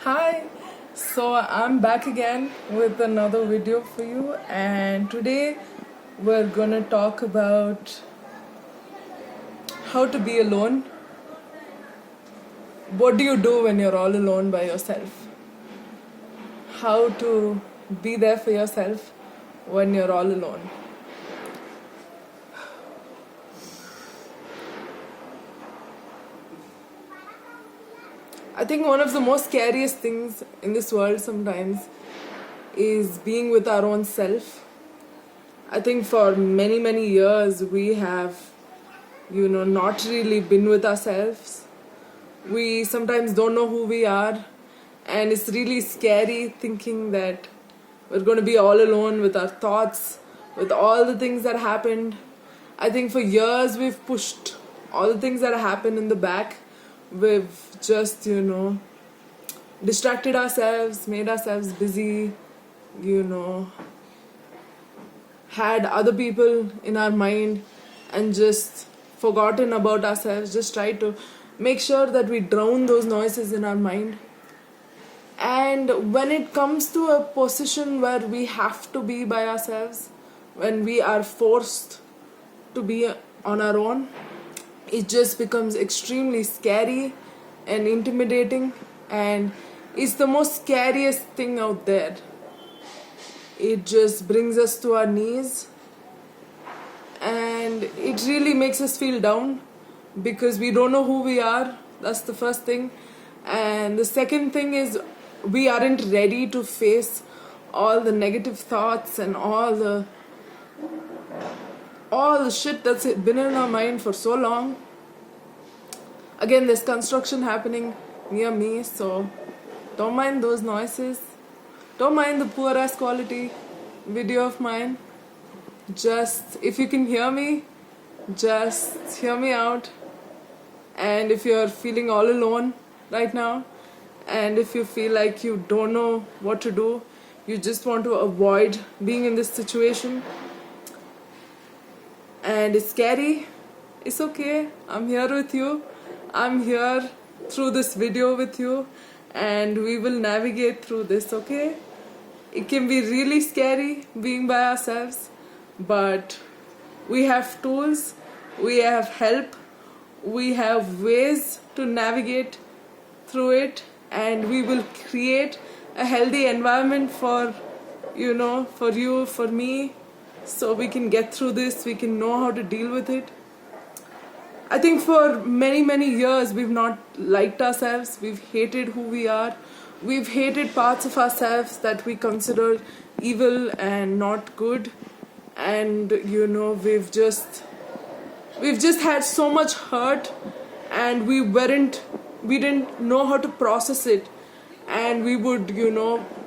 Hi, so I'm back again with another video for you, and today we're gonna talk about how to be alone. What do you do when you're all alone by yourself? How to be there for yourself when you're all alone. I think one of the most scariest things in this world sometimes is being with our own self. I think for many years we have, not really been with ourselves. We sometimes don't know who we are, and it's really scary thinking that we're going to be all alone with our thoughts, with all the things that happened. I think for years we've pushed all the things that happened in the back. We've just, distracted ourselves, made ourselves busy, had other people in our mind and just forgotten about ourselves, just tried to make sure that we drown those noises in our mind. And when it comes to a position where we have to be by ourselves, when we are forced to be on our own, it just becomes extremely scary and intimidating, and it's the most scariest thing out there. It just brings us to our knees, and it really makes us feel down because we don't know who we are. That's the first thing. And the second thing is we aren't ready to face all the negative thoughts and all the shit that's been in our mind for so long. Again, there's construction happening near me, so don't mind those noises. Don't mind the poor ass quality video of mine. Just, if you can hear me, just hear me out. And if you're feeling all alone right now, and if you feel like you don't know what to do, you just want to avoid being in this situation, and it's scary, it's okay. I'm here with you. I'm here through this video with you, and we will navigate through this, okay? It can be really scary being by ourselves, but we have tools, we have help, we have ways to navigate through it, and we will create a healthy environment for for you, for me, so we can get through this, we can know how to deal with it. I think for many years we've not liked ourselves, we've hated who we are, we've hated parts of ourselves that we consider evil and not good, and we've just had so much hurt, and we didn't know how to process it, and we would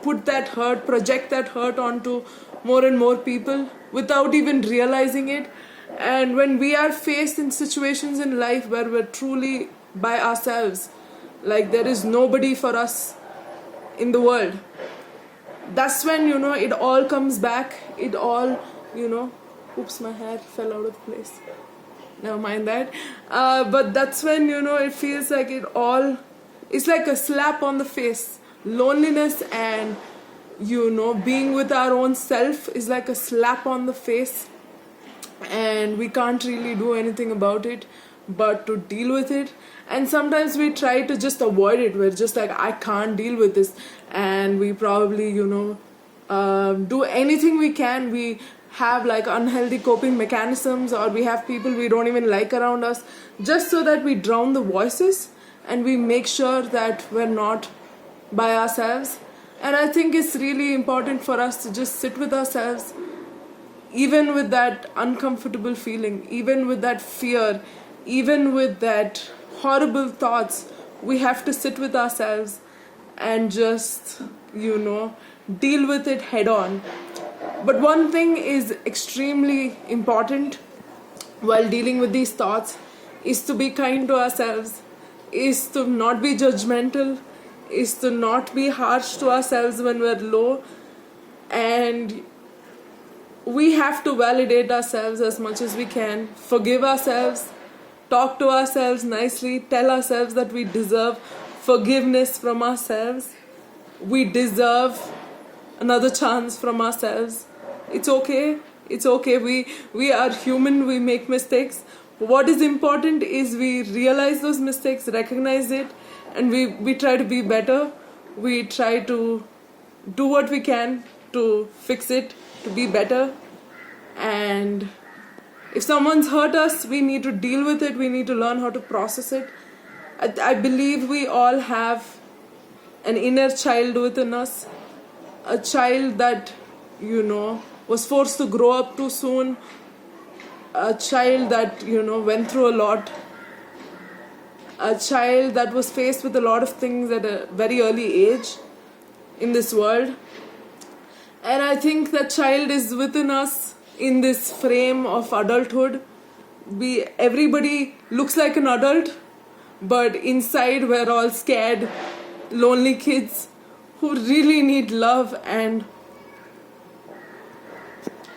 put that hurt, project that hurt onto more and more people without even realizing it. And when we are faced in situations in life where we're truly by ourselves, like there is nobody for us in the world, that's when it all comes back. It all oops, my hair fell out of place, never mind that. But that's when it feels like it's like a slap on the face. Loneliness and being with our own self is like a slap on the face, and we can't really do anything about it but to deal with it. And sometimes we try to just avoid it. We're just like, I can't deal with this, and we probably do anything we can. We have like unhealthy coping mechanisms, or we have people we don't even like around us, just so that we drown the voices and we make sure that we're not by ourselves. And I think it's really important for us to just sit with ourselves, even with that uncomfortable feeling, even with that fear, even with that horrible thoughts. We have to sit with ourselves and just deal with it head on. But one thing is extremely important while dealing with these thoughts is to be kind to ourselves, is to not be judgmental, is to not be harsh to ourselves when we're low. And we have to validate ourselves as much as we can, forgive ourselves, talk to ourselves nicely, tell ourselves that we deserve forgiveness from ourselves, we deserve another chance from ourselves. It's okay. It's okay. We are human. We make mistakes. What is important is we realize those mistakes, recognize it, and we try to be better. We try to do what we can to fix it, to be better. And if someone's hurt us, we need to deal with it. We need to learn how to process it. I believe we all have an inner child within us, a child that, was forced to grow up too soon, a child that, went through a lot, a child that was faced with a lot of things at a very early age in this world. And I think that child is within us in this frame of adulthood. Everybody looks like an adult, but inside we're all scared, lonely kids who really need love and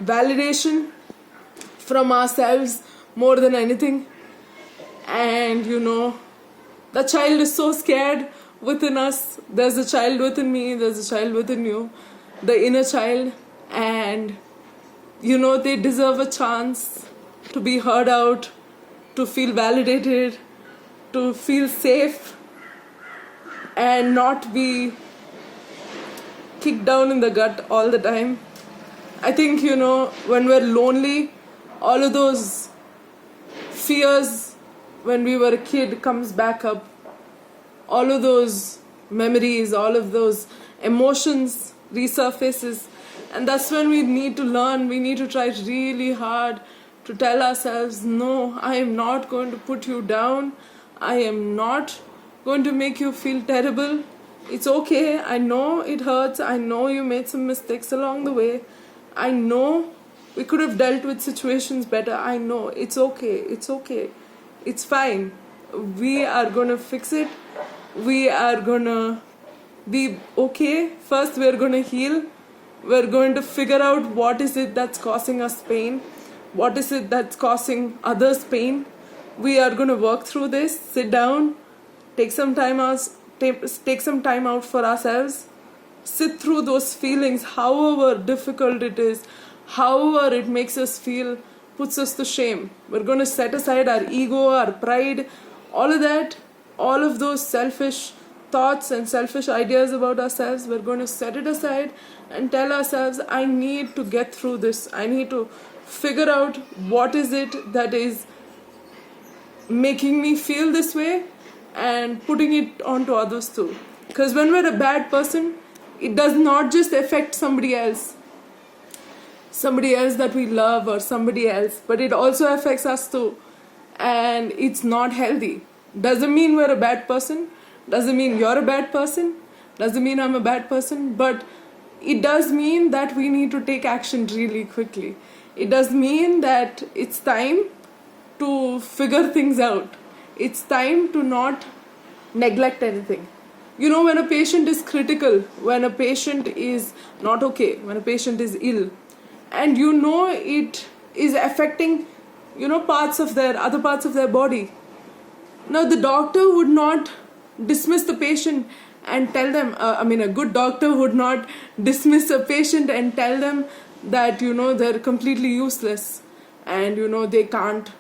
validation from ourselves more than anything. And the child is so scared within us. There's a child within me, there's a child within you, the inner child. And they deserve a chance to be heard out, to feel validated, to feel safe, and not be kicked down in the gut all the time. I think, when we're lonely, all of those fears when we were a kid comes back up. All of those memories, all of those emotions resurfaces. And that's when we need to learn. We need to try really hard to tell ourselves, no, I am not going to put you down. I am not going to make you feel terrible. It's okay. I know it hurts. I know you made some mistakes along the way. I know we could have dealt with situations better. I know. It's okay. It's okay. It's fine. We are going to fix it. We are going to be okay. First, we're going to heal. We're going to figure out what is it that's causing us pain. What is it that's causing others pain. We are going to work through this. Sit down. Take some time out for ourselves. Sit through those feelings, however difficult it is, however it makes us feel, puts us to shame. We're going to set aside our ego, our pride, all of that, all of those selfish thoughts and selfish ideas about ourselves. We're going to set it aside and tell ourselves, I need to get through this. I need to figure out what is it that is making me feel this way and putting it onto others too. Because when we're a bad person, it does not just affect somebody else that we love or somebody else, but it also affects us too. And it's not healthy. Doesn't mean we're a bad person, doesn't mean you're a bad person, doesn't mean I'm a bad person, but it does mean that we need to take action really quickly. It does mean that it's time to figure things out. It's time to not neglect anything. When a patient is critical, when a patient is not okay, when a patient is ill, and it is affecting, other parts of their body. Now, the doctor would not dismiss the patient and tell them, a good doctor would not dismiss a patient and tell them that, they're completely useless and, they can't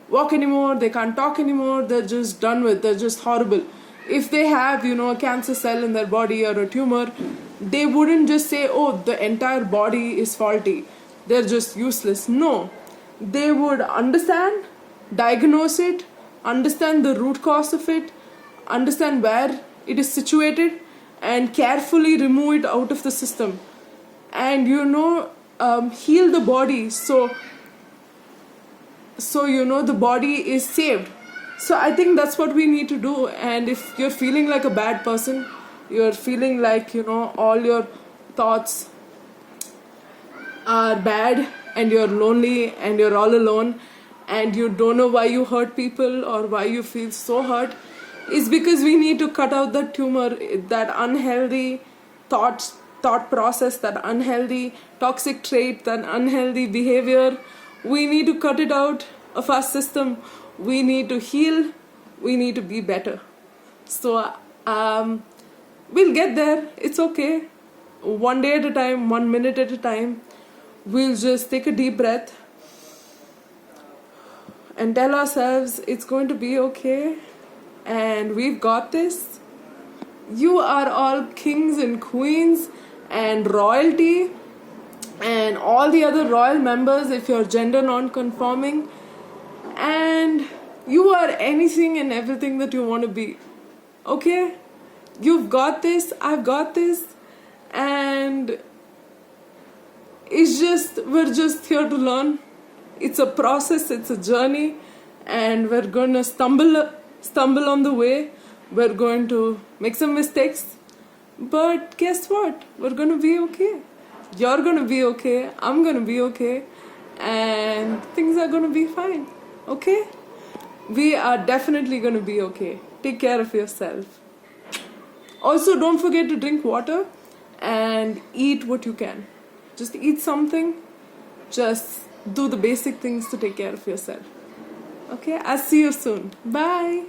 walk anymore, they can't talk anymore, they're just done with, they're just horrible. If they have, a cancer cell in their body or a tumor, they wouldn't just say, oh, the entire body is faulty, they're just useless. No, they would understand, diagnose it, understand the root cause of it, understand where it is situated, and carefully remove it out of the system. And, heal the body so the body is saved. So I think that's what we need to do. And if you're feeling like a bad person, you're feeling like, all your thoughts are bad and you're lonely and you're all alone and you don't know why you hurt people or why you feel so hurt, it's because we need to cut out that tumor, that unhealthy thought process, that unhealthy toxic trait, that unhealthy behavior. We need to cut it out of our system. We need to heal. We need to be better. So we'll get there. It's okay. One day at a time, 1 minute at a time. We'll just take a deep breath and tell ourselves it's going to be okay and we've got this. You are all kings and queens and royalty and all the other royal members if you're gender non-conforming, and you are anything and everything that you want to be. Okay? You've got this, I've got this, and we're just here to learn. It's a process, it's a journey, and we're going to stumble on the way. We're going to make some mistakes, but guess what? We're going to be okay. You're going to be okay, I'm going to be okay, and things are going to be fine. Okay? We are definitely going to be okay. Take care of yourself. Also, don't forget to drink water and eat what you can. Just eat something. Just do the basic things to take care of yourself. Okay? I'll see you soon. Bye.